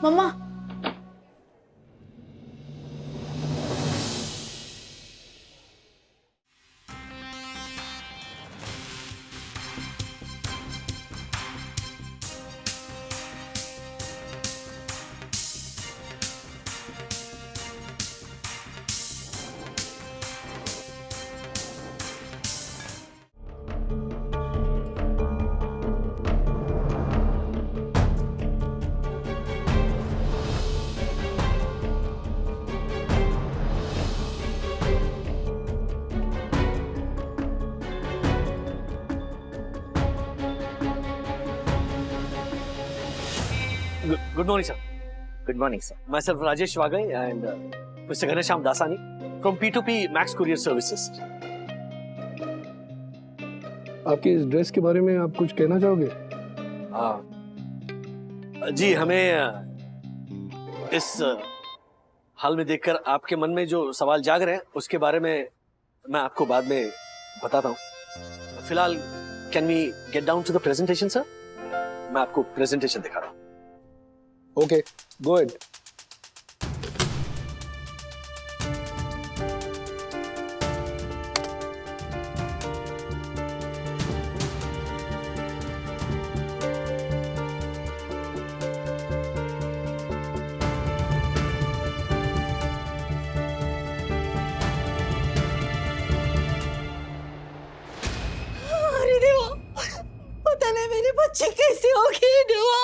Mamma. Good morning, sir. Good morning, sir. Myself Rajesh Wagai and Mr. Ghanesham Dasani from P2P Max Courier Services. आपकी इस dress के बारे में आप कुछ कहना चाहोगे? जी, हमें इस हाल में देखकर आपके मन में जो सवाल जाग रहे हैं उसके बारे में मैं आपको बाद में बताता हूँ। फिलहाल can we get down to the presentation, sir? मैं आपको प्रेजेंटेशन दिखा रहा हूँ। Okay, go ahead. अरे देवा, पता नहीं मेरे बच्चे कैसे होगी देवा।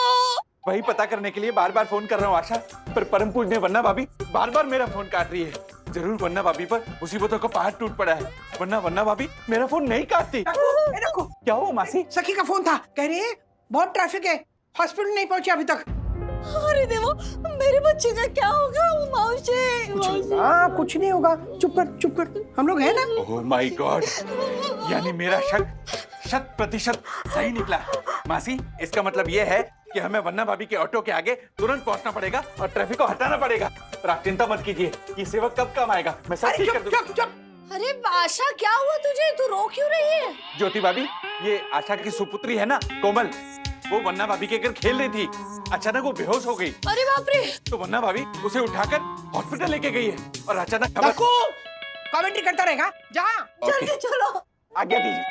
वही पता करने के लिए बार बार फोन कर रहा हूँ आशा, पर परम पूजनीय वन्ना भाभी बार बार मेरा फोन काट रही है। जरूर वन्ना भाभी पर मुसीबतों का पहाड़ टूट पड़ा है, वरना वन्ना भाभी मेरा फोन नहीं काटती। रखो। क्या हुआ मासी? सखी का फोन था, कह रही है बहुत ट्रैफिक है, हॉस्पिटल नहीं पहुंचे अभी तक। अरे देवा, मेरे बच्चे का क्या होगा? मौसी। हाँ, कुछ नहीं होगा, चुप कर, हम लोग हैं ना। ओह माय गॉड, यानी मेरा शक 100% सही निकला। मासी, इसका मतलब ये है कि हमें वन्ना भाभी के ऑटो के आगे तुरंत पहुंचना पड़ेगा और ट्रैफिक को हटाना पड़ेगा। पर आप चिंता मत कीजिए, ये सेवक कब काम आएगा, मैं सब ठीक कर दूंगा। चुप। अरे आशा, क्या हुआ तुझे? तू रो क्यों रही है? ज्योति भाभी, ये आशा की सुपुत्री है ना कोमल, वो वन्ना भाभी के घर खेल रही थी, अचानक वो बेहोश हो गई। अरे बाप रे। तो वन्ना भाभी उसे उठाकर हॉस्पिटल लेके गई है और अचानक कमेंट्री करता रहेगा, जा। जल्दी चलो, आज्ञा दीजिए।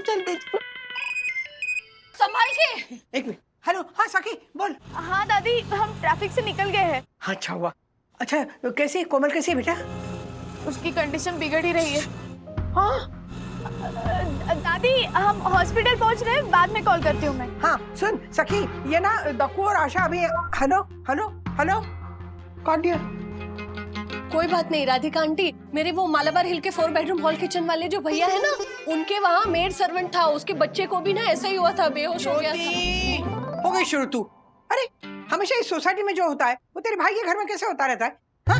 जल्दी चलो। संभाल के। एक मिनट, हेलो। हाँ सखी बोल। हाँ दादी, हम ट्रैफिक से निकल गए हैं। अच्छा हुआ। अच्छा, कैसे कोमल कैसे है बेटा? उसकी कंडीशन बिगड़ ही रही है। हाँ दादी, हम हॉस्पिटल पहुंच रहे हैं, बाद में कॉल करती हूँ मैं। हाँ सुन सखी, ये ना दक्कू और आशा अभी हेलो काट दिया। कोई बात नहीं राधिका आंटी, मेरे वो मालाबार हिल के 4 बेडरूम हॉल किचन वाले जो भैया है ना, उनके वहाँ मेड सर्वेंट था, उसके बच्चे को भी ना ऐसा ही हुआ था, बेहोश हो गया था। हो गई शुरू तू। अरे हमेशा इस सोसाइटी में जो होता है वो तेरे भाई के घर में कैसे होता रहता है? हाँ?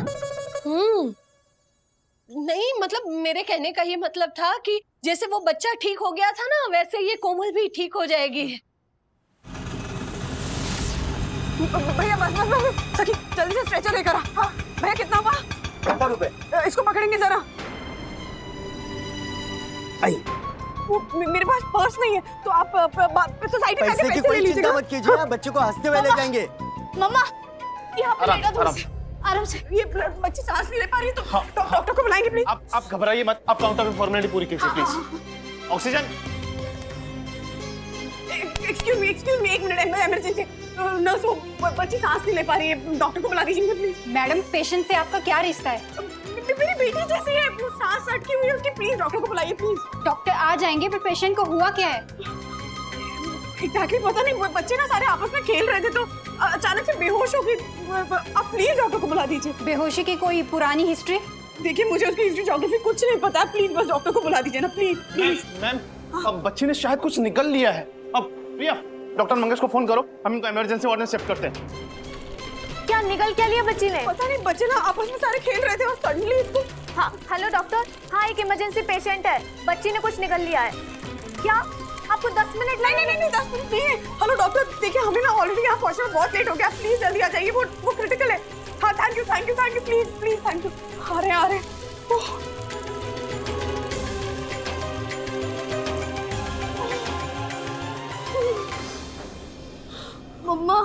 नहीं, मतलब मेरे कहने का ये मतलब था कि जैसे वो बच्चा ठीक हो गया था ना, वैसे ये कोमल भी ठीक हो जाएगी। भैया बस सखी, जल्दी से स्ट्रेचर लेकर आ। हाँ भैया, कितना हुआ? 70 रुपए। इसको पकड़ेंगे जरा। मेरे पास पर्स नहीं है, तो आप सोसाइटी में पैसे की कोई चिंता मत कीजिए, बच्चे को हंसते हुए ले जाएंगे। मम्मा, यहाँ पे लेटा दो, आराम से। ये बच्ची सांस नहीं ले पा रही है, तो डॉक्टर को बुलाएंगे प्लीज। आप घबराइए मत, आप काउंटर पे फॉर्मेलिटी पूरी कीजिए प्लीज। ऑक्सीजन। एक्सक्यूज मी, एक मिनट, इमरजेंसी। नर्स, वो बच्ची सांस नहीं ले पा रही है, डॉक्टर को बुला दीजिए प्लीज। मैडम, पेशेंट से आपका क्या रिश्ता है? मेरी बेटी जैसी है, सांस अटकी हुई है उसकी, प्लीज डॉक्टर को बुलाइए प्लीज। डॉक्टर आ जाएंगे, पर पेशेंट को हुआ क्या है? एग्जैक्टली पता नहीं, बच्चे ना सारे आपस में खेल रहे थे तो अचानक से बेहोश हो गई। आप प्लीज डॉक्टर को बुला दीजिए। बेहोशी की कोई पुरानी हिस्ट्री? देखिए, मुझे उसकी हिस्ट्री ज्योग्राफी कुछ नहीं पता, प्लीज बस डॉक्टर को बुला दीजिए ना, प्लीज। मैम, अब बच्ची ने शायद कुछ निकल लिया है। अब प्रिया, डॉक्टर मंगेश को फोन करो, हम इनको इमरजेंसी वार्ड में शिफ्ट करते हैं। क्या निकल क्या लिया बच्ची ने? पता नहीं, बच्चे ना आपस में सारे खेल रहे थे और सडनली इसको। हाँ हेलो डॉक्टर, हाँ एक इमरजेंसी पेशेंट है, बच्ची ने कुछ निकल लिया है। क्या आपको 10 मिनट? नहीं 10 मिनट नहीं है। हेलो डॉक्टर, देखिए हमें ना ऑलरेडी यहाँ पहुँचना बहुत लेट हो गया, प्लीज जल्दी आ जाइए, वो क्रिटिकल है। हाँ thank you please thank you. आ रहे मम्मा,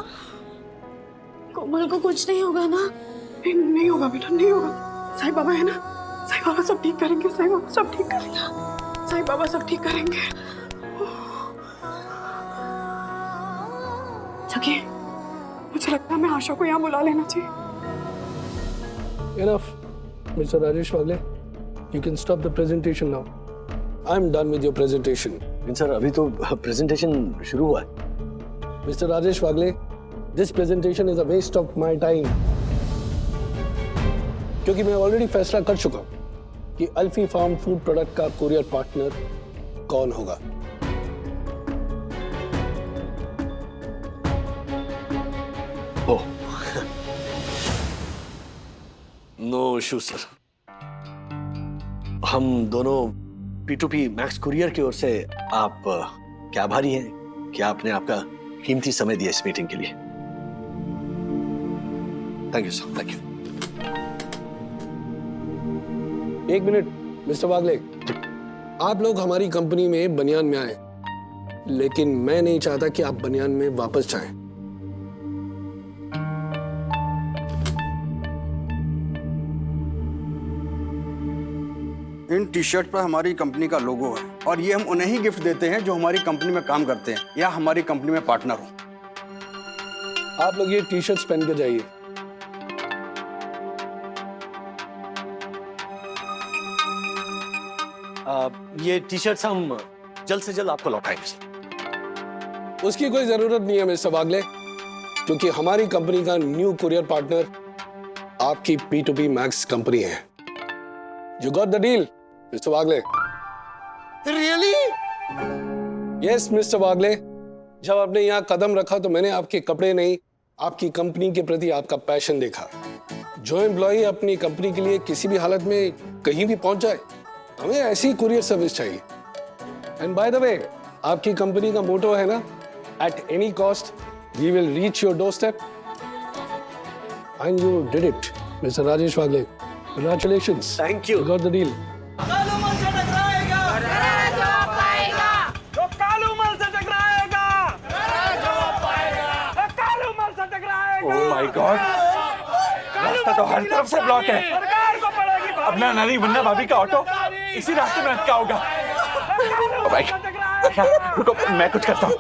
कोमल को कुछ नहीं होगा ना? नहीं होगा बेटा, नहीं होगा। साईं बाबा है ना, साईं बाबा सब ठीक करेंगे, साईं बाबा सब ठीक करेंगे, साईं बाबा सब ठीक करेंगे। सखी, मुझे लगता है मैं आशा को यहाँ बुला लेना चाहिए। Enough, Mr. Rajesh Wagle. You can stop the presentation now. I'm done with your presentation. Sir अभी तो प्रेजेंटेशन शुरू हुआ है। Mr. Rajesh Wagle, this presentation is a waste of my time. क्योंकि मैं ऑलरेडी फैसला कर चुका हूं कि अल्फी फार्म फूड प्रोडक्ट का कुरियर पार्टनर कौन होगा। ओह, नो इशू सर। हम दोनों P2P मैक्स कुरियर की ओर से आप क्या आभारी हैं कि आपने आपका कीमती समय दिया इस मीटिंग के लिए। Thank you sir, thank you. एक मिनट मिस्टर वागले, आप लोग हमारी कंपनी में बनियान में आए, लेकिन मैं नहीं चाहता कि आप बनियान में वापस जाएं। इन टी शर्ट पर हमारी कंपनी का लोगो है और ये हम उन्हें ही गिफ्ट देते हैं जो हमारी कंपनी में काम करते हैं या हमारी कंपनी में पार्टनर हो। आप लोग ये टी शर्ट्स पहन के जाइए। ये टी शर्ट्स हम जल्द से जल्द आपको लौटाएंगे सर। उसकी कोई जरूरत नहीं है मिस्टर वागले, क्योंकि हमारी कंपनी का न्यू कुरियर पार्टनर आपकी P2P मैक्स कंपनी है। You got the deal, Mr. Wagle? Really? Yes, Mr. Wagle. जब आपने यहाँ कदम रखा तो मैंने आपके कपड़े नहीं, आपकी कंपनी के प्रति आपका पैशन देखा। जो एम्प्लॉय अपनी कंपनी के लिए किसी भी हालत में कहीं भी पहुंच जाए, हमें ऐसी कुरियर सर्विस चाहिए। एंड बाय द वे, आपकी कंपनी का मोटो है ना, at any cost we will reach your doorstep. And you did it, mister Rajesh Wagle. Congratulations. Thank you. You got the deal. Oh my God! रास्ता तो हर तरफ से block है। अब ना नानी वन्ना भाभी का ऑटो इसी रास्ते में अटका होगा। Oh my God! अच्छा, रुको मैं कुछ करता हूँ।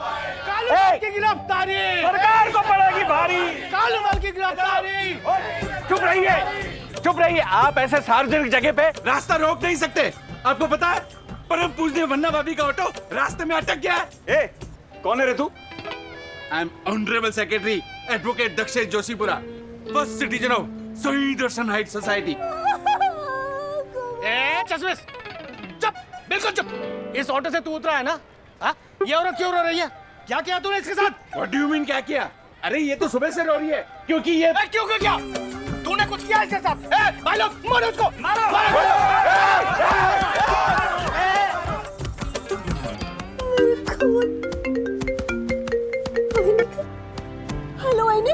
की गिरफ्तारी सरकार को पड़ेगी भारी। कालू माल की गिरफ्तारी। चुप रहिए, चुप रहिए। आप ऐसे सार्वजनिक जगह पे रास्ता रोक नहीं सकते। आपको पता है परम पूजनीय वन्ना भाभी का ऑटो रास्ते में अटक गया है। ए, कौन है रे तू? I am honourable secretary advocate Dakshesh Joshipura, first citizen of शहीद दर्शन हाइट सोसाइटी। ए चश्मिश, चुप, बिल्कुल चुप। इस ऑटो से तू उतरा है ना? हाँ? ये औरत क्यों रो रही है? क्या किया तूने इसके साथ? What do you mean क्या किया? अरे ये तो सुबह से रो रही है क्योंकि ये क्यों क्या? तूने कुछ किया इसके साथ? भाई लोग मारो उसको, मारो! हेलो आईने,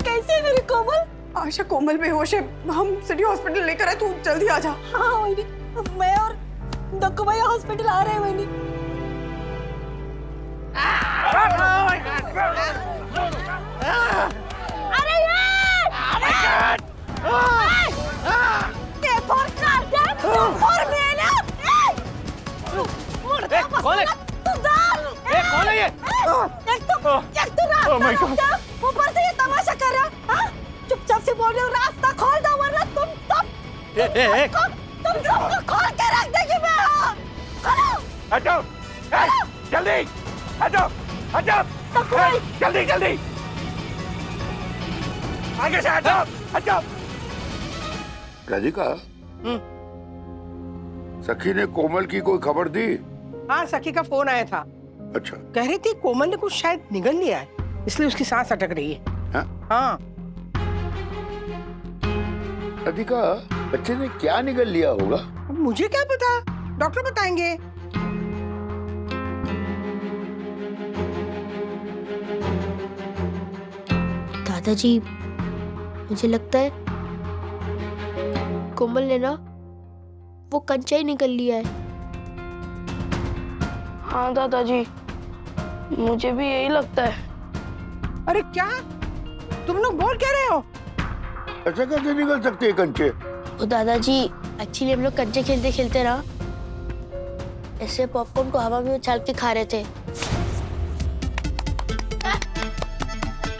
कैसे है मेरी कोमल? आशा कोमल बेहोश है, हम सिटी हॉस्पिटल लेकर आए, तू जल्दी आ जा। हाँ वहीनी, मैं और दक्कू भैया हॉस्पिटल आ रहे हैं वहीनी। अरे ये! ते फोन कर दे, और मेले! कौन है? तू डाल! कौन है ये? एक तो रास्ता ऊपर से ये तमाशा कर रहा है, हाँ? चुपचाप से बोल रहे हो रास्ता खोल दो वरना तुम सबको खोल के रख देगी मैं। खोलो! हटो, जल्दी हटो, हटो, जल्दी जल्दी आगे से हटो, हटो। राधिका, सखी ने कोमल की कोई खबर दी? हाँ, सखी का फोन आया था। अच्छा, कह रही थी कोमल ने कुछ शायद निगल लिया है, इसलिए उसकी सांस अटक रही है। हाँ? हाँ। राधिका, बच्चे ने क्या निगल लिया होगा? मुझे क्या पता, डॉक्टर बताएंगे। दादाजी, मुझे लगता है कोमल ने ना वो कंचा ही निकल लिया है। हाँ दादाजी, मुझे भी यही लगता है। अरे क्या? तुम लोग बोल क्या रहे हो? ऐसे कैसे निकल सकते हैं कंचे? वो दादाजी एक्चुअली हम लोग कंचे खेलते खेलते ना ऐसे पॉपकॉर्न को हवा में उछाल के खा रहे थे।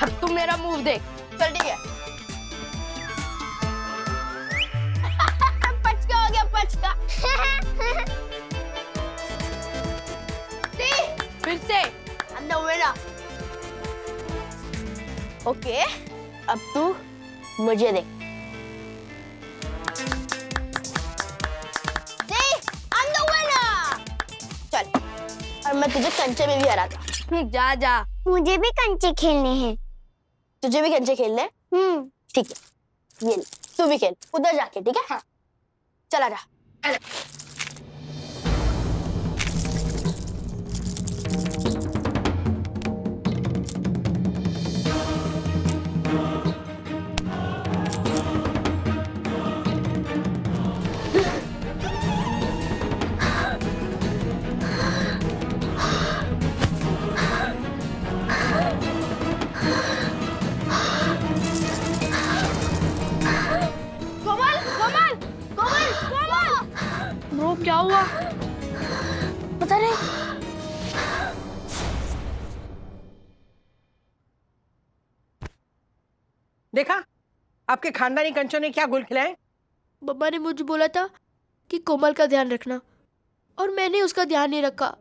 अब तुम मेरा मुंह देख। चल ठीक है। पचका हो गया पचका। फिर से अंदर मेरा। ओके अब तू मुझे देख। चल और मैं तुझे कंचे में भी हराता। ठीक, जा जा। मुझे भी कंचे खेलने हैं। तुझे भी कंचे खेलने? ठीक है, ये ले, तू भी खेल उधर जाके, ठीक है? हाँ। चला जा। ब्रो क्या हुआ? पता नहीं। देखा आपके खानदानी कंचों ने क्या गुल खिलाए? मम्मा ने मुझे बोला था कि कोमल का ध्यान रखना और मैंने उसका ध्यान नहीं रखा।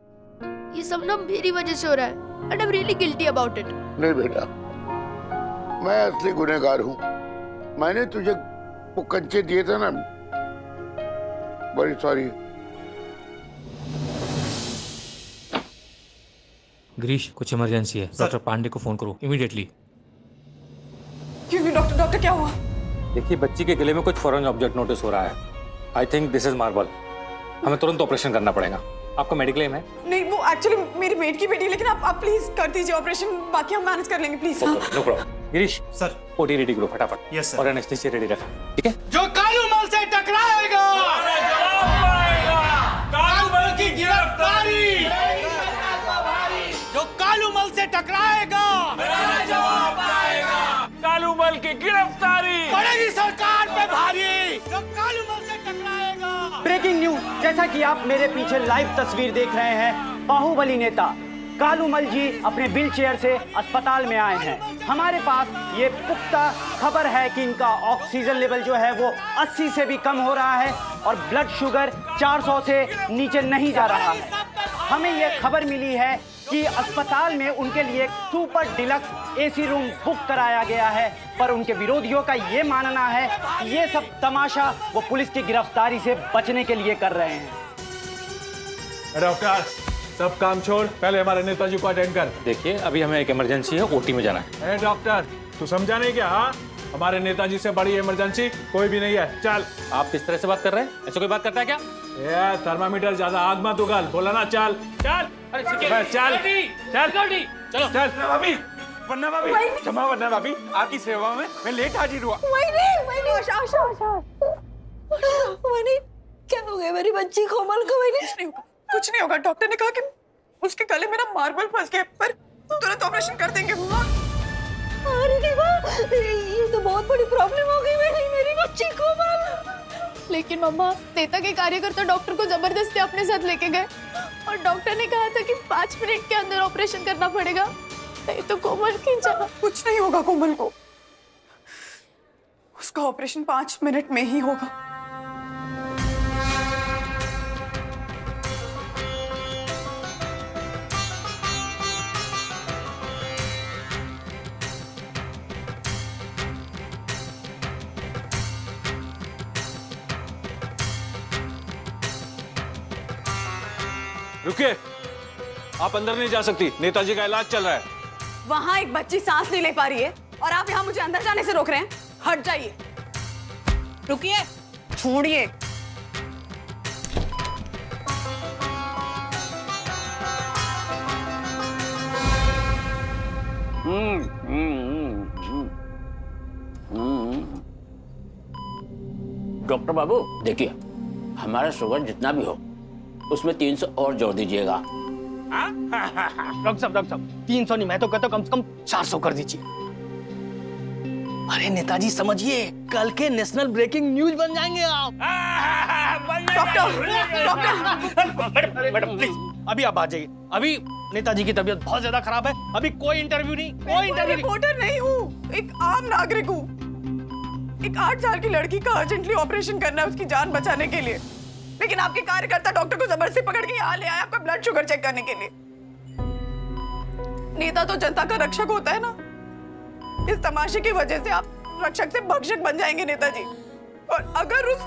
ये सब ना मेरी वजह से हो रहा है and I am really guilty about it. नहीं बेटा, मैं असली गुनहगार हूँ। मैंने तुझे वो कंचे दिए थे ना, बड़ी सॉरी। गिरीश, कुछ इमरजेंसी है, डॉक्टर पांडे को फोन करो इमीडिएटली। क्यों डॉक्टर? डॉक्टर क्या हुआ? देखिए, बच्ची के गले में कुछ फॉरेन ऑब्जेक्ट नोटिस हो रहा है। I think this is marble. हमें तुरंत ऑपरेशन करना पड़ेगा। आपका मेडिक्लेम है? नहीं, वो एक्चुअली मेरी मेड की बेटी है, लेकिन आप प्लीज कर दीजिए ऑपरेशन, बाकी हम मैनेज कर लेंगे please. No problem. Girish sir, OT ready करो फटाफट। Yes sir. और एनेस्थीसिया रेडी रखा, ठीक है? जो कालूमल से टकराएगा कालूमल की गिरफ्तारी, जो कालूमल से टकराएगा कालूमल की गिरफ्तारी पड़ेगी सरकार पे भारी। जो कालूमल से टकराएगा। ब्रेकिंग न्यूज, जैसा कि आप मेरे पीछे लाइव तस्वीर देख रहे हैं, बाहुबली नेता कालूमल जी अपने व्हील चेयर से अस्पताल में आए हैं। हमारे पास ये पुख्ता खबर है कि इनका ऑक्सीजन लेवल जो है वो 80 से भी कम हो रहा है और ब्लड शुगर 400 से नीचे नहीं जा रहा है। हमें ये खबर मिली है कि अस्पताल में उनके लिए एक super deluxe AC room book कराया गया है, पर उनके विरोधियों का ये मानना है कि ये सब तमाशा वो पुलिस की गिरफ्तारी से बचने के लिए कर रहे हैं। डॉक्टर, सब काम छोड़, पहले हमारे नेताजी को अटेंड कर। देखिए, अभी हमें एक इमरजेंसी है, ओटी में जाना है। डॉक्टर, तू समझा नहीं क्या? हाँ, हमारे नेताजी से बड़ी इमरजेंसी कोई भी नहीं है। चल। आप किस तरह से बात कर रहे हैं? ऐसे कोई बात करता है क्या? ये थर्मामीटर ज्यादा आग मत उगल, बोला ना चल। चल चल चल चलो चल। भाभी, वन्ना भाभी, क्षमा वन्ना भाभी, आपकी सेवा में मैं लेट हाजिर हुआ। क्या हो गया मेरी बच्ची कोमल को? कुछ नहीं होगा। डॉक्टर ने कहा कि उसके गले में ना मार्बल फंस गया, पर तुरंत ऑपरेशन कर देंगे। अरे देवा, ये तो बहुत बड़ी प्रॉब्लम हो गई मेरी बच्ची कोमल। लेकिन मम्मा, नेता के कार्यकर्ता डॉक्टर को जबरदस्ती अपने साथ लेके गए और डॉक्टर ने कहा था कि 5 मिनट के अंदर ऑपरेशन करना पड़ेगा, नहीं तो कोमल की जान। कुछ नहीं होगा कोमल को, उसका ऑपरेशन 5 मिनट में ही होगा। रुकिए, आप अंदर नहीं जा सकती, नेताजी का इलाज चल रहा है। वहाँ एक बच्ची सांस नहीं ले पा रही है और आप यहाँ मुझे अंदर जाने से रोक रहे हैं। हट जाइए। रुकिए, छोड़िए। डॉक्टर बाबू, देखिए, हमारा शुगर जितना भी हो उसमें 300 और जोड़ दीजिएगा। डॉक्टर साहब 300 नहीं, मैं तो कहता हूं कम से कम 400 कर दीजिए। अरे नेताजी समझिए, कल के नेशनल ब्रेकिंग न्यूज बन जाएंगे आप। मैडम प्लीज अभी आप आ जाइए। अभी नेताजी की तबीयत बहुत ज्यादा खराब है। अभी कोई इंटरव्यू नहीं, कोई इंटरव्यू नहीं। रिपोर्टर नहीं हूँ, एक आम नागरिक हूँ। एक 8 साल की लड़की का अर्जेंटली ऑपरेशन करना है उसकी जान बचाने के लिए, लेकिन आपके कार्यकर्ता डॉक्टर को जबरदस्ती पकड़ के यहाँ ले आए आपका ब्लड शुगर चेक करने के लिए। नेता तो जनता का रक्षक होता है ना, इस तमाशे की वजह से आप रक्षक से भक्षक बन जाएंगे नेताजी। और अगर उस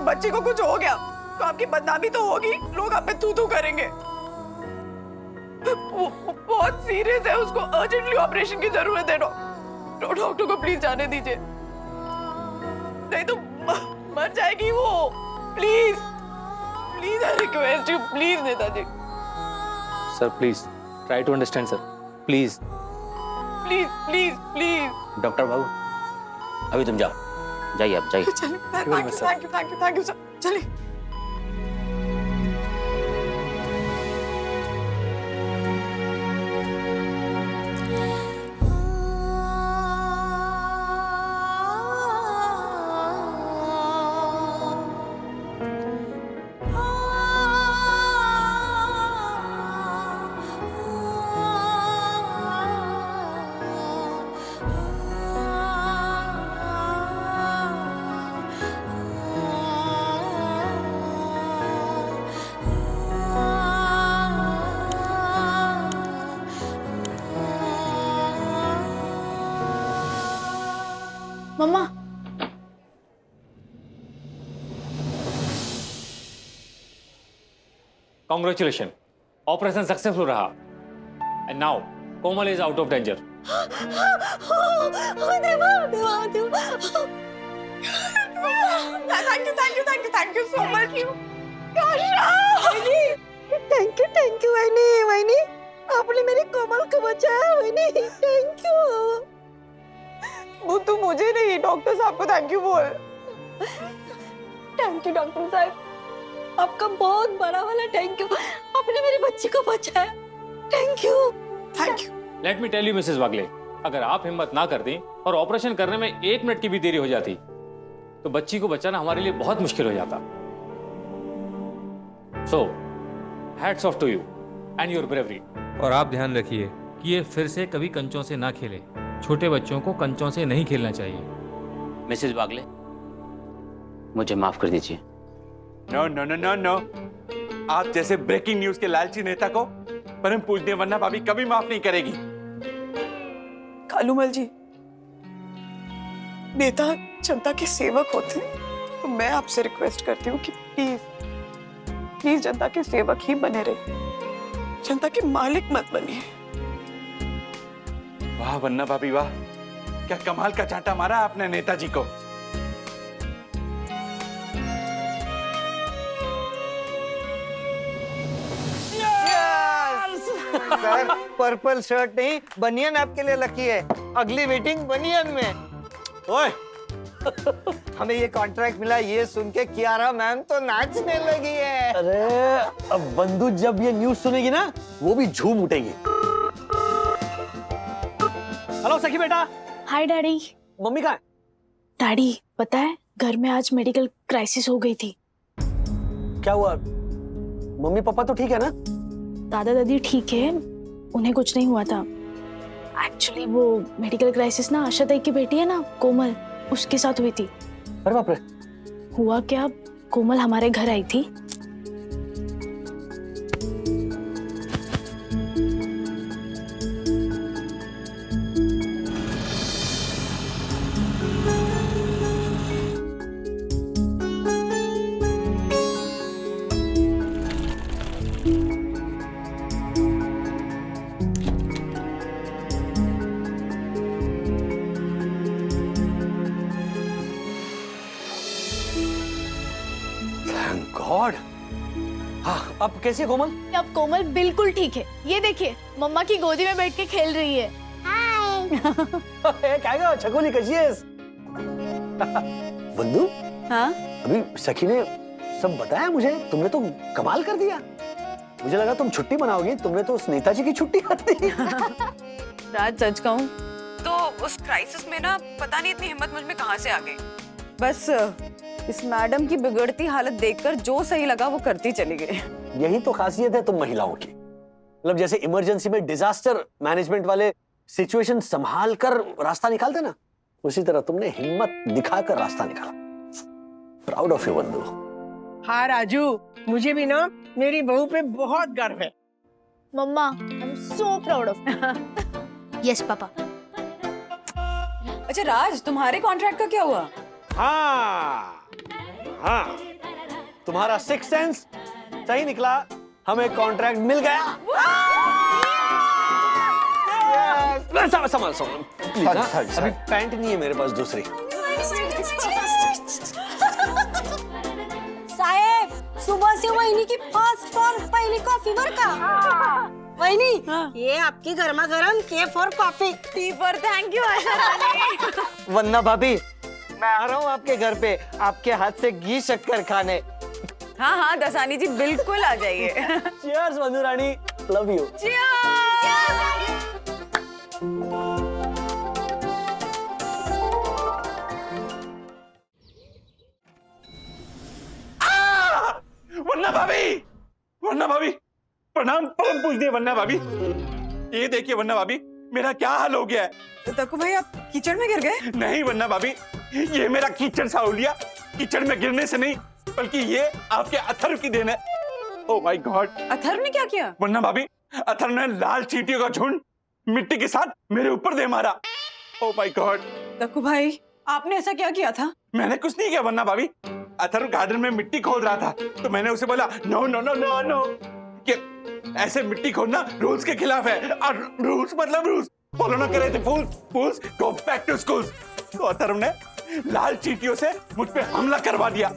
बच्ची को कुछ हो गया तो आपकी बदनामी तो होगी, लोग आप पे थू थू करेंगे। वो बहुत सीरियस है, उसको अर्जेंटली ऑपरेशन की जरूरत है। डॉक्टर को प्लीज जाने दीजिए, नहीं तो मर जाएगी वो। Please please I request you, please Netaji. Sir please try to understand sir, please please please please. Doctor बाबू अभी तुम जाओ, जाइए आप जाइए। चलिए, थैंक यू सर, चलिए। मम्मा कॉन्ग्रेचुलेशन, ऑपरेशन सक्सेसफुल रहा and now Komal is out of danger. Thank you so much. Thank you वैनी, आपने मेरी कोमल को बचाया वैनी, थैंक यू। वो तो मुझे नहीं, डॉक्टर साहब को थैंक यू बोल। थैंक यू डॉक्टर साहब, आपका बहुत बड़ा वाला थैंक यू, आपने मेरी बच्ची को बचाया। Thank you. Let me tell you Mrs Wagle, अगर आप हिम्मत ना करती और ऑपरेशन करने में 1 मिनट की भी देरी हो जाती तो बच्ची को बचाना हमारे लिए बहुत मुश्किल हो जाता। So hats off to you and your bravery. और आप ध्यान रखिए कि ये फिर से कभी कंचों से ना खेले। छोटे बच्चों को कंचों से नहीं खेलना चाहिए। मिसेस वागले मुझे माफ कर दीजिए। No no no no no, आप जैसे ब्रेकिंग न्यूज के लालची नेता को परम पूजनीय वन्ना भाभी कभी माफ नहीं करेगी। कालूमल जी, नेता जनता के सेवक होते हैं, तो मैं आपसे रिक्वेस्ट करती हूँ कि प्लीज प्लीज जनता के सेवक ही बने रहे, जनता के मालिक मत बनिए। वाह वन्ना भाभी वाह, क्या कमाल का चांटा मारा आपने नेताजी को। सर पर्पल शर्ट नहीं बनियन आपके लिए लकी है, अगली मीटिंग बनियन में। ओए हमें ये कॉन्ट्रैक्ट मिला ये सुन के कियारा मैम तो नाचने लगी है। अरे अब बंधु जब ये न्यूज सुनेगी ना वो भी झूम उठेगी। हेलो सखी बेटा। हाय डैडी। मम्मी कहाँ है? डैडी पता है घर में आज मेडिकल क्राइसिस हो गई थी। क्या हुआ? मम्मी पापा तो ठीक है ना? दादा दादी ठीक है, उन्हें कुछ नहीं हुआ था। एक्चुअली वो मेडिकल क्राइसिस ना आशा ताई की बेटी है ना कोमल, उसके साथ हुई थी। अरे बाप रे। हुआ क्या, कोमल हमारे घर आई थी। गॉड। हाँ अब कैसी है कोमल? अब कोमल बिल्कुल ठीक है, ये देखिए मम्मा की गोदी में बैठ के खेल रही है। क्या छकोली कैसी है? बंधु। हाँ अभी सखी ने सब बताया मुझे, तुमने तो कमाल कर दिया। मुझे लगा तुम छुट्टी मनाओगी, तुमने तो उस नेताजी की छुट्टी कर दी। राज सच कहूं तो उस क्राइसिस में ना पता नहीं इतनी हिम्मत मुझ में कहाँ से आ गई। बस इस मैडम की बिगड़ती हालत देखकर जो सही लगा वो करती चली गई। यही तो खासियत है तुम महिलाओं की। मतलब जैसे इमरजेंसी में डिजास्टर मैनेजमेंट वाले सिचुएशन संभाल कर रास्ता निकालते ना, उसी तरह तुमने हिम्मत दिखाकर रास्ता निकाला। प्राउड ऑफ यू बंधु। हाँ राजू, मुझे भी ना मेरी बहू पे बहुत गर्व है। मम्मा, I am so proud of yes पापा। अच्छा राज, तुम्हारे कॉन्ट्रैक्ट का क्या हुआ? हाँ, तुम्हारा सिक्स सेंस सही निकला, हमें कॉन्ट्रैक्ट मिल गया। संभाल अभी पैंट नहीं है मेरे पास दूसरी। साहेब, सुबह से वहीनी की फर्स्ट और पहली कॉफी बर का। वहीनी, ये आपकी गर्मा गर्म के for coffee. Tea for thank you Asha Rani. Vanna भाभी, मैं आ रहा हूँ आपके घर पे आपके हाथ से घी शक्कर खाने। हाँ हाँ दसानी जी, बिल्कुल आ जाइए। Cheers Vandu Rani, love you. Vanna भाभी प्रणाम, परम पूजनीय वन्ना भाभी। ये देखिए वन्ना भाभी, मेरा क्या हाल हो गया है। तक्कू भाई, आप कीचड़ में गिर गए? नहीं वन्ना भाभी, ये मेरा कीचड़ साहुलिया कीचड़ में गिरने से नहीं, बल्कि ये आपके अथर्व की देन है। Oh my God. अथर्व ने क्या किया? वन्ना भाभी, अथर्व ने लाल चींटियों का झुंड मिट्टी के साथ मेरे ऊपर दे मारा। Oh my God. तक्कू भाई, आपने ऐसा क्या किया था? मैंने कुछ नहीं किया वन्ना भाभी। अथर्व गार्डन में मिट्टी खोद रहा था, तो मैंने उसे बोला no no no no no, कि ऐसे मिट्टी खोदना रूल्स के खिलाफ है, और रूल्स मतलब रूल्स फॉलो ना करे थे फूल्स, फूल्स गो बैक टू स्कूल्स। तो अथर्व ने लाल चींटियों से मुझ पे हमला करवा दिया,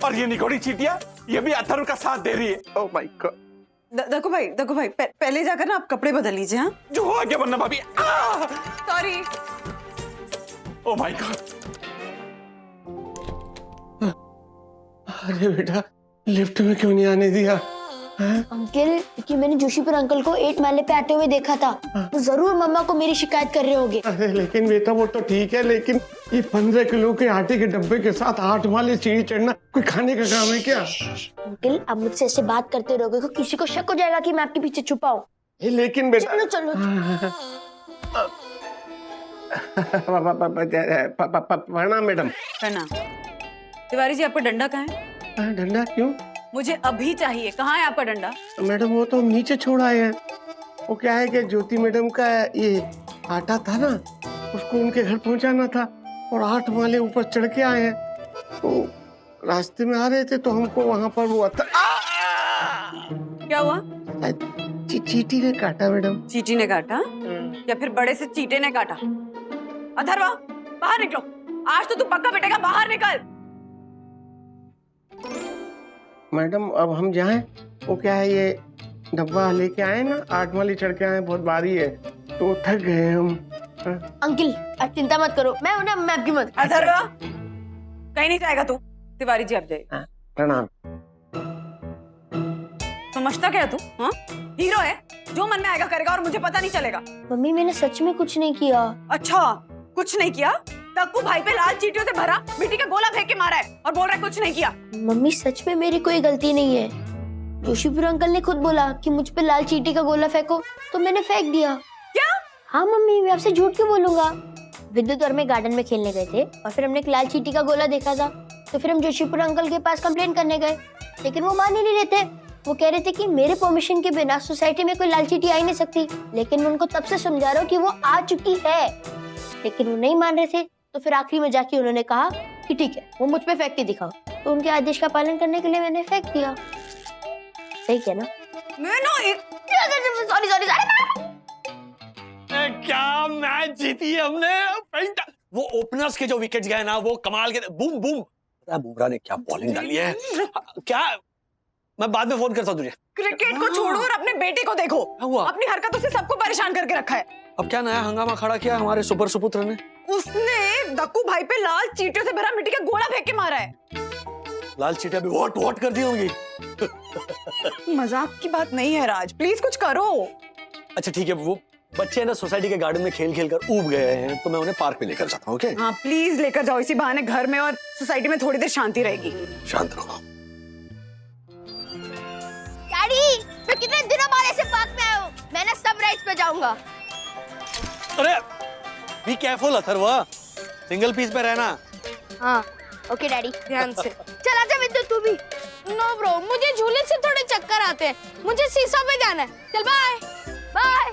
और ये निगोड़ी चींटियां ये भी अथर्व का साथ दे रही है। Oh my God. दक्कू भाई पहले जाकर ना आप कपड़े बदल लीजिए। हाँ, जो हुआ क्या वन्ना भाभी? सॉरी। Oh my God. अरे बेटा, लिफ्ट में क्यों नहीं आने दिया? अंकल, कि मैंने जोशीपुर अंकल को 8 माले पे आते हुए देखा था, वो जरूर मम्मा को मेरी शिकायत कर रहे होंगे। अरे लेकिन बेटा वो तो ठीक है, लेकिन ये 15 किलो के आटे के डब्बे के साथ 8 माले सीढ़ी चढ़ना कोई खाने का काम है क्या? अंकल, आप मुझसे ऐसे बात करते रहोगे तो किसी को शक हो जाएगा कि मैं आपके पीछे छुपा हूँ। लेकिन बेटा चलो चलो। प्रणाम मैडम। प्रणाम। तिवारी जी, आपका डंडा कहाँ है? डंडा क्यों? मुझे अभी चाहिए। कहाँ है आपका डंडा? मैडम वो तो हम नीचे छोड़ आए हैं। वो क्या है कि ज्योति मैडम का ये आटा था ना, उसको उनके घर पहुंचाना था, और 8 माले ऊपर चढ़ के आए हैं। तो रास्ते में आ रहे थे तो हमको वहां पर वो क्या हुआ? चींटी ने काटा मैडम। चींटी ने काटा या फिर बड़े से चींटे ने काटा? अथर्वा, बाहर निकलो। आज तो तू पक्का पिटेगा, बाहर निकल। मैडम अब हम जाएं? वो क्या है, ये डब्बा लेके आए ना, 8 माले चढ़ के आए, बहुत भारी है, तो थक गए हम। अंकल, आप चिंता मत करो, मैं हूं ना, मैं आपकी मदद। अथर्वा, कहीं नहीं जाएगा तू। तिवारी जी, आप जाइए। प्रणाम। समझता क्या तू? हाँ, हीरो है, जो मन में आएगा करेगा और मुझे पता नहीं चलेगा। मम्मी, मैंने सच में कुछ नहीं किया। अच्छा, कुछ नहीं किया? तक्कू भाई पे लाल चींटियों से भरा मिट्टी का गोला फेंक के मारा है और बोल रहा है कुछ नहीं किया। मम्मी, सच में मेरी कोई गलती नहीं है। जोशीपुर अंकल ने खुद बोला कि मुझ पे लाल चींटी का गोला फेंको, तो मैंने फेंक दिया। क्या? हाँ मम्मी, मैं आपसे झूठ क्यों बोलूंगा। विद्युत और मैं गार्डन में खेलने गए थे और फिर हमने एक लाल चींटी का गोला देखा था, तो फिर हम जोशीपुर अंकल के पास कंप्लेन करने गए, लेकिन वो मान ही नहीं रहे थे। वो कह रहे थे कि मेरे परमिशन के बिना सोसाइटी में कोई लाल चींटी आ ही नहीं सकती, लेकिन मैं उनको तब से समझा रहा हूँ कि वो आ चुकी है, लेकिन वो नहीं मान रहे थे। तो फिर आखिरी में जाके उन्होंने कहा कि ठीक है, वो मुझ पे फेंक के दिखाओ, तो उनके आदेश का पालन करने के लिए मैंने फेंक दिया। सही क्या ना? Sorry sorry sorry. क्या मैच जीती है हमने। वो ओपनर्स के जो विकेट्स गए ना, वो कमाल के, बूम बूम। बुमराह ने क्या बॉलिंग डाली है। क्या, मैं बाद में फोन करता हूँ तुझे। क्रिकेट को छोड़ो और अपने बेटे को देखो। अपनी हरकतों से सबको परेशान करके रखा है। अब क्या नया हंगामा खड़ा किया हमारे सुपर सुपुत्र ने? उसने दक्कू भाई पे लाल चींटियों से भरा मिट्टी का गोला फेंक के मारा है। लाल चींटियां भी वोट वोट कर दी होंगी। मजाक की बात नहीं है राज, प्लीज कुछ करो। अच्छा ठीक है, वो बच्चे ना सोसाइटी के गार्डन में खेल खेल कर ऊब गए हैं, तो मैं उन्हें पार्क में लेकर जाता हूँ। ओके? हाँ प्लीज लेकर जाओ, इसी बहाने घर में और सोसाइटी में थोड़ी देर शांति रहेगी। शांत रहो। डैडी, मैं कितने दिनों बाद ऐसे पार्क में आया हूँ। मैं ना सनराइज पे जाऊंगा। अरे be careful Atharva, single piece पे रहना। हाँ ओके डैडी, ध्यान से। चल आजा विद्यु तू भी। नो ब्रो, मुझे झूले से थोड़े चक्कर आते हैं, मुझे सीसा पे जाना है। चल बाय बाय।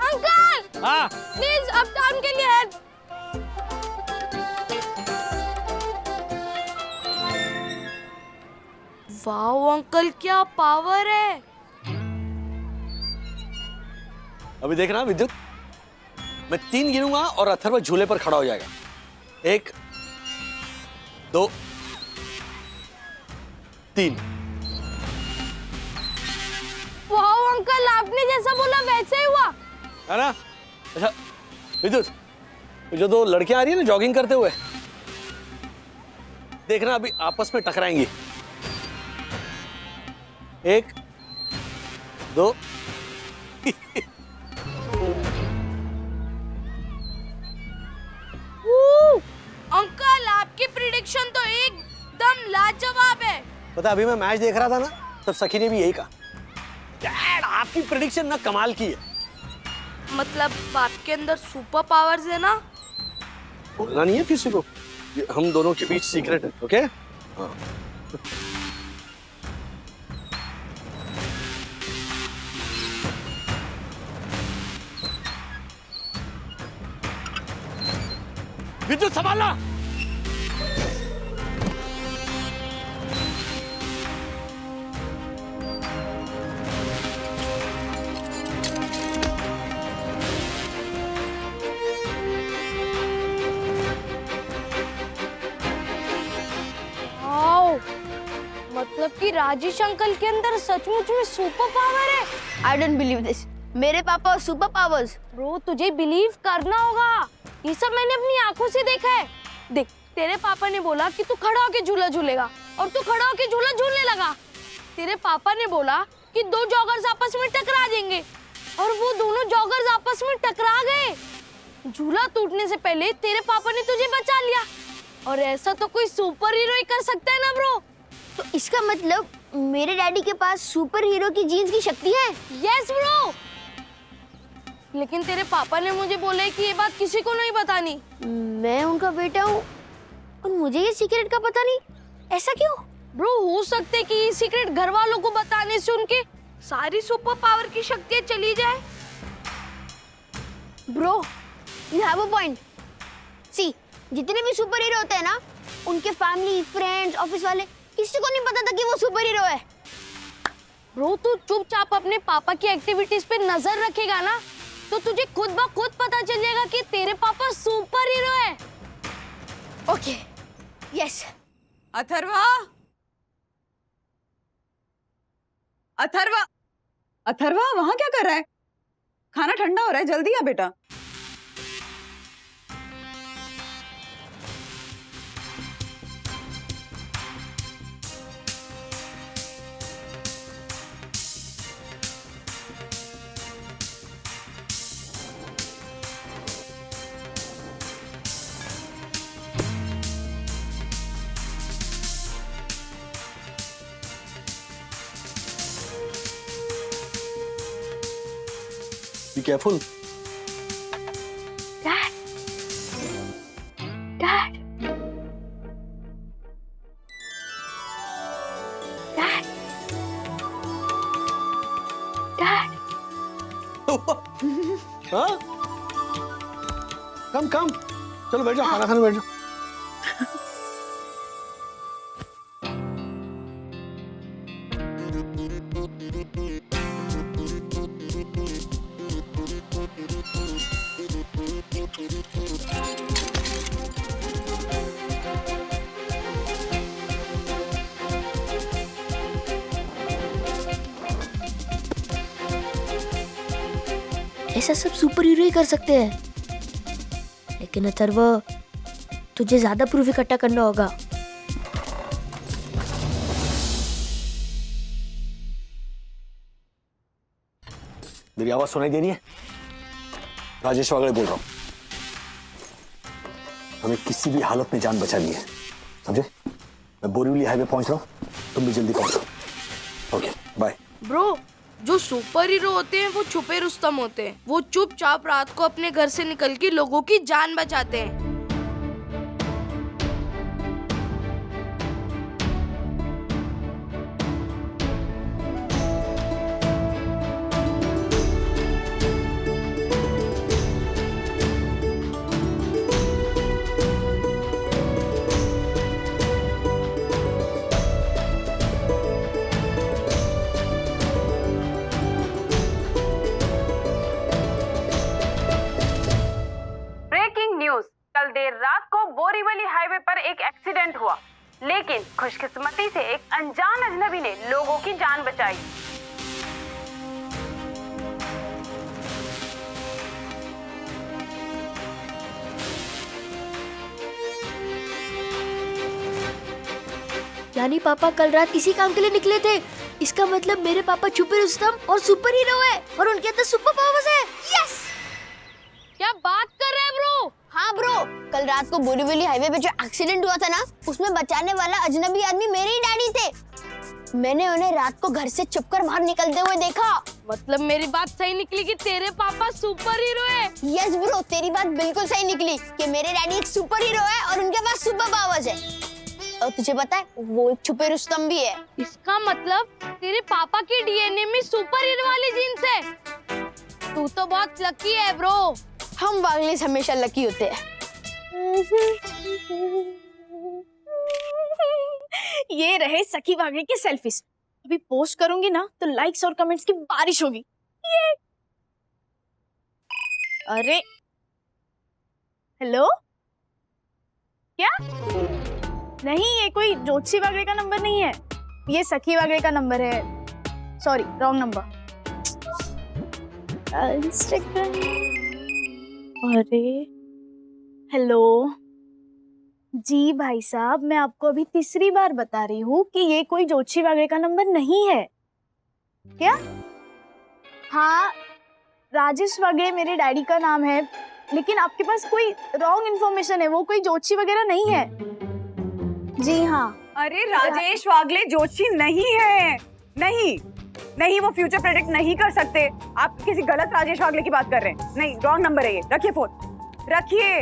अंकल हाँ प्लीज अप डाउन के लिए हेल्प। वाओ अंकल, क्या पावर है। अभी देखना विद्युत, मैं 3 गिनूंगा और अथर्व झूले पर खड़ा हो जाएगा। 1 2 3। वाओ अंकल, आपने जैसा बोला वैसे ही हुआ है ना? अच्छा विद्युत, जो 2 लड़कियां आ रही है ना जॉगिंग करते हुए, देखना अभी आपस में टकराएंगी। 1 2 अंकल, आपकी प्रिडिक्शन तो एकदम लाजवाब है। पता अभी मैं मैच देख रहा था ना, तब सखी ने भी यही कहा, डैड आपकी प्रिडिक्शन ना कमाल की है। मतलब आपके अंदर सुपर पावर्स है ना? बोलना नहीं है किसी को, ये हम दोनों के बीच सीक्रेट है। ओके? हाँ। विद्युत संभालना। मतलब कि राजेश अंकल के अंदर सचमुच में सुपर पावर है। I don't believe this. मेरे पापा और सुपर पावर्स। ब्रो तुझे बिलीव करना होगा, ये सब मैंने अपनी आंखों से देखा है। देख, तेरे पापा ने बोला कि तू खड़ा होके झूला झूलेगा और तू खड़ा होके झूला झूलने लगा। तेरे पापा ने बोला कि 2 जॉगर्स आपस में टकरा जाएंगे और वो दोनों जॉगर्स आपस में टकरा गए। झूला टूटने से पहले तेरे पापा ने तुझे बचा लिया, और ऐसा तो कोई सुपर हीरो ही कर सकता है ना ब्रो। तो इसका मतलब मेरे डैडी के पास सुपर हीरो की जीन्स की शक्ति है। यस ब्रो, लेकिन तेरे पापा ने मुझे बोला कि ये बात किसी को नहीं बतानी। मैं उनका बेटा हूँ और मुझे ये सीक्रेट का पता नहीं, ऐसा क्यों? ब्रो हो सकता है कि ये सीक्रेट घर वालों को बताने से उनके सारी सुपर पावर की शक्तियाँ चली जाए। Bro you have a point. See, जितने भी सुपर हीरो होते हैं ना, उनके फैमिली, फ्रेंड्स, ऑफिस वाले, किसी को नहीं पता था कि वो सुपर हीरो है। ब्रो तू चुपचाप अपने पापा की एक्टिविटीज पे नजर रखेगा ना, तो तुझे खुद ब खुद पता चल जाएगा कि तेरे पापा सुपर हीरो है। Okay, yes. अथर्वा, अथर्वा, अथर्वा वहां क्या कर रहा है? खाना ठंडा हो रहा है, जल्दी आ बेटा। Be careful. Dad. Dad. Dad. Dad. हाँ? कम चलो बैठ जाओ, खाना खाने बैठ जाओ। ऐसा सब सुपर हीरो ही कर सकते हैं, लेकिन अथर्व तुझे ज्यादा प्रूफ इकट्ठा करना होगा। मेरी आवाज सुनाई दे रही है? राजेश वागले बोल रहा हूं। हमें किसी भी हालत में जान बचानी है, समझे? मैं बोरीवली हाईवे पहुंच रहा हूं, तुम भी जल्दी पहुंचो। Okay bye. ब्रो, जो सुपर हीरो होते हैं वो छुपे रुस्तम होते हैं। वो चुपचाप रात को अपने घर से निकल के लोगों की जान बचाते हैं। कल देर रात को बोरीवली हाईवे पर एक एक्सीडेंट हुआ, लेकिन खुशकिस्मती से एक अनजान अजनबी ने लोगों की जान बचाई। यानी पापा कल रात इसी काम के लिए निकले थे। इसका मतलब मेरे पापा छुपे रुस्तम और सुपर हीरो है और उनके अंदर सुपर पावर्स है। यस! क्या बात कर रहे हैं ब्रो? हाँ ब्रो, कल रात को बोरीवली हाईवे पे जो एक्सीडेंट हुआ था ना, उसमें बचाने वाला अजनबी आदमी मेरे ही डैडी थे। मैंने उन्हें रात को घर से छुपकर बाहर निकलते हुए देखा। मतलब मेरी बात सही निकली कि तेरे पापा सुपर हीरो है? यस ब्रो, तेरी बात बिल्कुल सही निकली कि मेरे डैडी एक सुपर हीरो है और उनके पास सुपर पावर्स है। और तुझे पता है वो एक छुपे रुस्तम भी है। इसका मतलब तेरे पापा के डीएनए में सुपर हीरो वाली जीन्स है। तू तो बहुत लकी है ब्रो। हम वागले हमेशा लकी होते हैं। ये रहे सखी वागले के सेल्फीज। अभी पोस्ट करूंगी ना तो लाइक्स और कमेंट्स की बारिश होगी। ये अरे हेलो, क्या? नहीं, ये कोई ज्योतिषी वागले का नंबर नहीं है, ये सखी वागले का नंबर है। Sorry, wrong number. इंस्टाग्राम। अरे हेलो जी भाई साहब, मैं आपको अभी तीसरी बार बता रही हूँ कि ये कोई ज्योतिषी वागले का नंबर नहीं है। क्या? हाँ, राजेश वागले मेरे डैडी का नाम है, लेकिन आपके पास कोई रॉन्ग इन्फॉर्मेशन है। वो कोई ज्योतिषी वगैरह नहीं है। जी हाँ। अरे राजेश वागले ज्योतिषी नहीं है। नहीं नहीं, वो फ्यूचर प्रेडिक्ट नहीं कर सकते। आप किसी गलत राजेश वागले की बात कर रहे हैं। नहीं, रॉन्ग नंबर है ये। रखिए फोन, रखिए।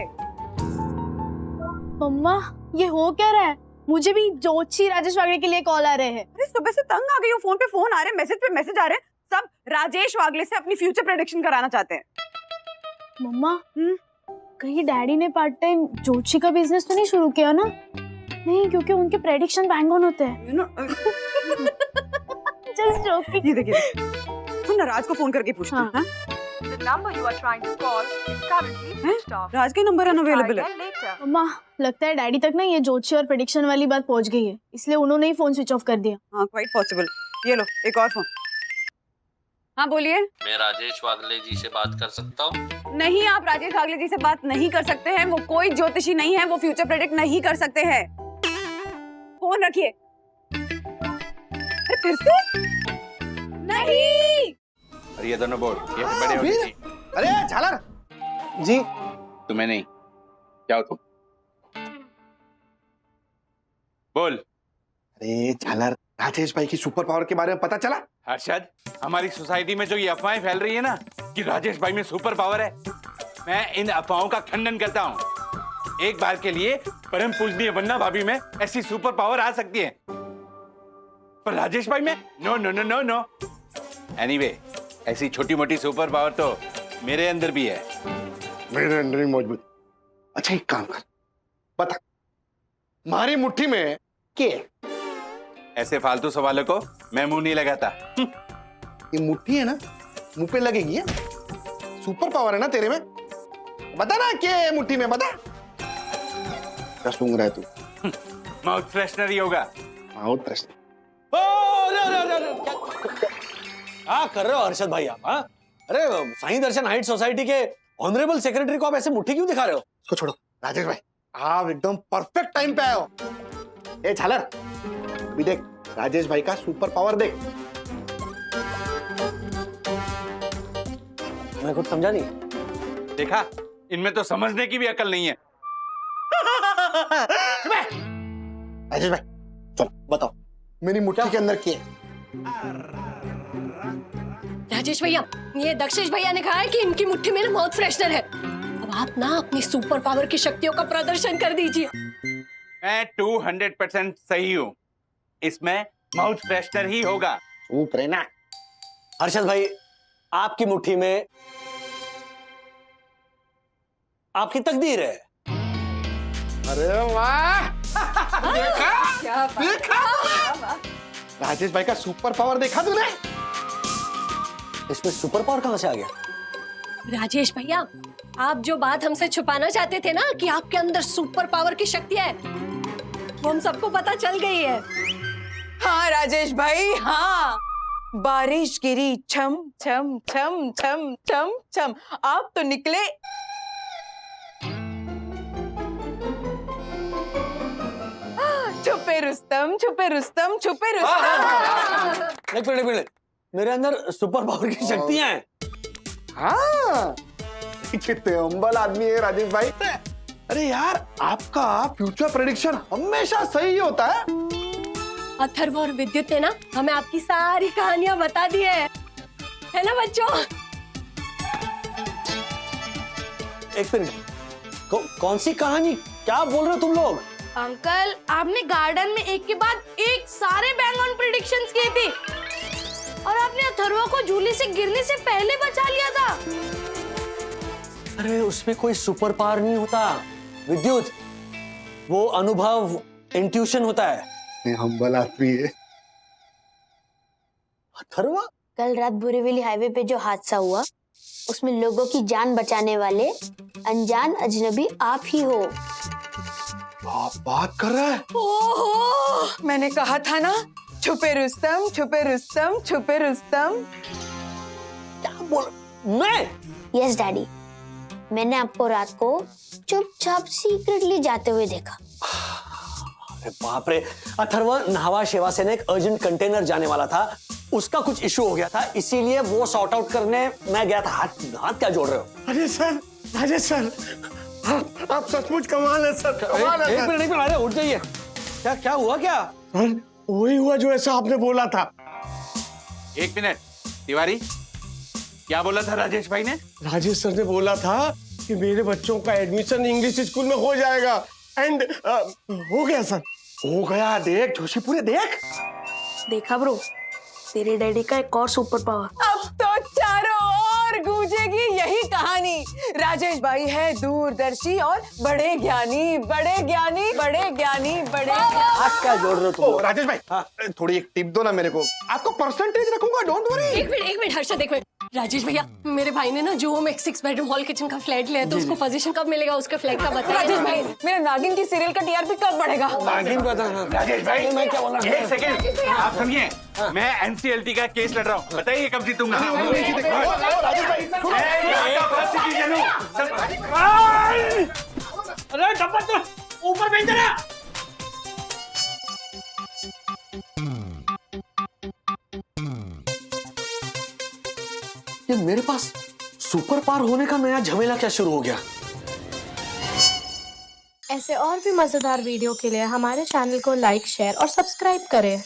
मम्मा, ये हो क्या रहा है? मुझे भी ज्योतिषी राजेश वागले के लिए कॉल आ रहे हैं। अरे सुबह से तंग आ गई हूँ, फोन पे फोन आ रहे हैं, मैसेज पे मैसेज आ रहे हैं। सब राजेश वागले से अपनी फ्यूचर प्रेडिक्शन कराना चाहते हैं। मम्मा, कहीं डैडी ने पार्ट टाइम ज्योतिषी का बिजनेस तो नहीं शुरू किया ना? नहीं, क्योंकि उनके प्रेडिक्शन बैंग ऑन होते हैं। Just joking. ये देखिए, तुम ना राज को फोन करके पूछती हैं। हाँ? The number you are trying to call is currently switched off. राज के नंबर अनअवेलेबल है। मम्मा, लगता है डैडी तक ना ये ज्योतिषी और प्रेडिक्शन वाली बात पहुंच गई है, इसलिए उन्होंने ही फोन स्विच ऑफ कर दिया। हाँ, क्वाइट पॉसिबल। ये लो एक और फोन। हाँ बोलिए। मैं राजेश वागले जी से बात कर सकता हूँ? नहीं, आप राजेश वागले जी से बात नहीं कर सकते हैं। वो कोई ज्योतिषी नहीं है, वो फ्यूचर प्रेडिक्ट नहीं कर सकते हैं। फोन रखिए। फिर से नहीं। और ये दोनों बोर्ड ये बड़े होने चाहिए। अरे झालर जी। तुम्हें नहीं, क्या हो तुम? बोल। अरे झालर, राजेश भाई की सुपर पावर के बारे में पता चला? हर्षद, हमारी सोसाइटी में जो ये अफवाहें फैल रही है ना कि राजेश भाई में सुपर पावर है, मैं इन अफवाहों का खंडन करता हूँ। एक बार के लिए परम पूजनीय वन्ना भाभी में ऐसी सुपर पावर आ सकती है, पर राजेश भाई में no no no no no. Anyway, ऐसी छोटी मोटी सुपर पावर तो मेरे अंदर भी है। मेरे अंदर भी मौजूद। अच्छा एक काम कर, बता, हमारी मुट्ठी में क्या? ऐसे फालतू सवालों को मैं मुंह नहीं लगाता। ये मुट्ठी है ना, मुंह पे लगेगी है? सुपर पावर है ना तेरे में? बता ना क्या है मुट्ठी में, बता। क्या सूंघ रहा है तू? माउथ फ्रेशनर ही होगा। Mouth freshener? क्या कर रहे हो हर्षद भाई आप? हाँ, अरे साईं दर्शन हाइट सोसाइटी के ऑनरेबल सेक्रेटरी को आप ऐसे मुट्ठी क्यों दिखा रहे हो? इसको छोड़ो राजेश भाई, आप एकदम परफेक्ट टाइम पे आए हो। ए झालर, भी देख राजेश भाई का सुपर पावर देख। मैं कुछ समझा नहीं। देखा, इनमें तो समझने की भी अकल नहीं है। राजेश भाई चलो बताओ मेरी मुट्ठी के अंदर क्या है? राजेश भैया, ये दक्षेश भैया ने कहा है कि इनकी मुट्ठी में ना माउथ फ्रेशनर है। अब आप ना अपनी सुपर पावर की शक्तियों का प्रदर्शन कर दीजिए। मैं 200% सही हूँ। इसमें माउथ फ्रेशनर ही होगा। चुप रहना। हर्षद भाई, आपकी मुट्ठी में आपकी तकदीर है। अरे वाह क्या देखा राजेश भाई का सुपर पावर देखा तूने? इसमें सुपर पावर कहां से आ गया? राजेश भैया, आप जो बात हमसे छुपाना चाहते थे ना कि आपके अंदर सुपर पावर की शक्ति है, वो हम सबको पता चल गई है। हाँ राजेश भाई, हाँ, बारिश गिरी छम छम छम छम छम छम, आप तो निकले छुपे रुस्तम, छुपे रुस्तम, छुपे रुस्तम। एक मिनट, मेरे अंदर सुपर पावर की शक्तियां हैं। हाँ कितने हम्बल आदमी है राजेश भाई। अरे यार, आपका फ्यूचर प्रेडिक्शन हमेशा सही होता है। अथर्व और विद्युत ने ना हमें आपकी सारी कहानियां बता दी है ना बच्चों? एक मिनट, कौन सी कहानी? क्या बोल रहे हो तुम लोग? अंकल, आपने गार्डन में एक के बाद एक सारे बैंग ऑन प्रेडिक्शंस किए थे और आपने अथर्वा को झूले से गिरने से पहले बचा लिया था। अरे उसमें कोई सुपर पावर नहीं होता विद्युत, वो अनुभव, इंट्यूशन होता है। ये हम्बल आदमी है। अथर्वा, कल रात बोरीवली हाईवे पे जो हादसा हुआ उसमें लोगों की जान बचाने वाले अनजान अजनबी आप ही हो। आप बात कर रहे हैं? ओहो, मैंने कहा था ना, छुपे रुस्तम, छुपे रुस्तम, छुपे रुस्तम। क्या बोल? मैं? यस डैडी, मैंने आपको रात को चुपचाप सीक्रेटली जाते हुए देखा। अरे बाप रे, अथर्वा न्हावा शेवा से एक अर्जेंट कंटेनर जाने वाला था, उसका कुछ इशू हो गया था, इसीलिए वो सॉर्ट आउट करने मैं गया था। हाथ क्या जोड़ रहे हो? राजेश सर, आप सचमुच कमाल है सर, कमाल है। एक मिनट, अरे उठ जाइए। क्या हुआ? क्या वही हुआ जो ऐसा आपने बोला था। एक मिनट, तिवारी, क्या बोला था राजेश भाई ने? राजेश सर ने बोला था कि मेरे बच्चों का एडमिशन इंग्लिश स्कूल में हो जाएगा, एंड हो गया सर, हो गया। देख जोशी, पूरे देखा ब्रो, तेरे डैडी का एक और सुपर पावर। अब तो चारों ओर गूंजेगी यही कहानी। राजेश भाई है दूरदर्शी और बड़े ज्ञानी, बड़े ज्ञानी, बड़े ज्ञानी, बड़े हाथ क्या जोड़ रहे हो तुम? राजेश भाई, थोड़ी एक टिप दो ना मेरे को, आपको परसेंटेज रखूंगा, डोंट वरी। एक मिनट हर्षद, एक मिनट। राजेश भैया, मेरे भाई ने ना जो हम एक 6 बेडरूम हॉल किचन का फ्लैट लिया है, तो उसको पोजीशन कब मिलेगा उसके फ्लैट का बताइए। राजेश भाई, मेरे नागिन की सीरियल का टीआरपी कब बढ़ेगा? नागिन बता। राजेश भाई, मैं क्या बोल रहा हूँ? एक सेकंड, आप सुनिए, मैं एनसीएलटी का केस लड़ रहा हूँ, बताइए कब जीतूंगा। अरे डब्बा तो ऊपर भेज देना। ये मेरे पास सुपर पावर होने का नया झमेला क्या शुरू हो गया? ऐसे और भी मजेदार वीडियो के लिए हमारे चैनल को लाइक, शेयर और सब्सक्राइब करें।